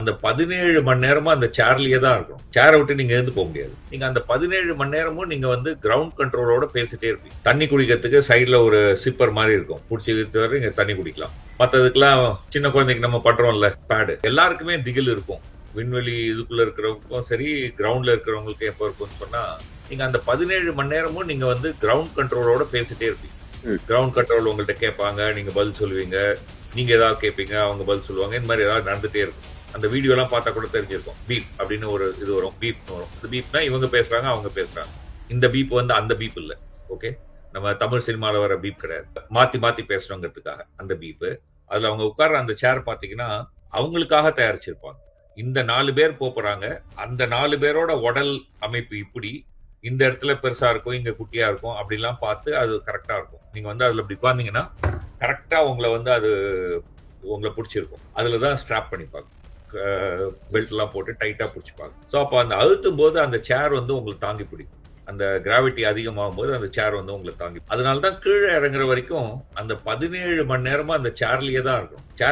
அந்த 17 மணி நேரமும் அந்த சேர்லயே தான் இருக்கணும். சேரை விட்டு நீங்க எழுந்து போக முடியாது. நீங்க அந்த 17 மணி நேரமும் நீங்க வந்து கிரவுண்ட் கண்ட்ரோலோட பேசிட்டே இருப்பீங்க. தண்ணி குடிக்கிறதுக்கு சைடுல ஒரு சிப்பர் மாதிரி இருக்கும். புடிச்சு இழுத்து வரை நீங்க தண்ணி குடிக்கலாம். மத்ததுக்கெல்லாம் சின்ன குழந்தைக்கு நம்ம பண்றோம்ல பேடு, எல்லாருக்குமே திகில் இருக்கும். விண்வெளி இதுக்குள்ள இருக்கிறவங்களுக்கும் சரி, கிரவுண்ட்ல இருக்கிறவங்களுக்கும் எப்போ இருக்கும்னு சொன்னா, நீங்க அந்த 17 மணி நேரமும் நீங்க வந்து கிரவுண்ட் கண்ட்ரோலோட பேசிட்டே இருப்பீங்க. கிரவுண்ட் கண்ட்ரோல் உங்கள்ட்ட கேட்பாங்க, நீங்க பதில் சொல்லுவீங்க. நீங்க ஏதாவது கேட்பீங்க, அவங்க பதில் சொல்லுவாங்க. இந்த மாதிரி ஏதாவது நடந்துட்டே இருக்கும். அந்த வீடியோ எல்லாம் பார்த்தா கூட தெரிஞ்சிருக்கும். பீப் அப்படின்னு ஒரு இது வரும், பீப்னு வரும். இந்த பீப்னா இவங்க பேசுறாங்க, அவங்க பேசுறாங்க. இந்த பீப் வந்து அந்த பீப் இல்ல. ஓகே, நம்ம தமிழ் சினிமால வர பீப் கிடையாது. மாத்தி மாத்தி பேசுறோங்கிறதுக்காக அந்த பீப். அதுல அவங்க உட்கார்ற அந்த சேர் பாத்தீங்கன்னா அவங்களுக்காக தயாரிச்சிருப்பாங்க. இந்த 4 பேர் போறாங்க. அந்த 4 பேரோட உடல் அமைப்பு இப்படி, இந்த இடத்துல பெருசா இருக்கும், இங்க குட்டியா இருக்கும், அப்படிலாம் பார்த்து அது கரெக்டா இருக்கும். நீங்க வந்து அதுல இப்படி உட்கார்ந்தீங்கன்னா கரெக்டா உங்களை வந்து அது உங்களை பிடிச்சிருக்கும். அதுலதான் ஸ்ட்ராப் பண்ணிப்பாங்க. பெல்ட் எல்லாம் போட்டு டைட்டா பிடிச்சிப்பாங்க. ஸோ அப்போ அந்த அழுத்தும் போது அந்த சேர் வந்து உங்களுக்கு தாங்கி பிடிக்கும். அந்த கிராவிட்டி அதிகமாகும் போது அந்த சேர் வந்து உங்களை தாங்கி, அதனால தான் கீழே இறங்குற வரைக்கும் அந்த 17 மணி நேரமா அந்த சேர்லயே தான் இருக்கும். சேர்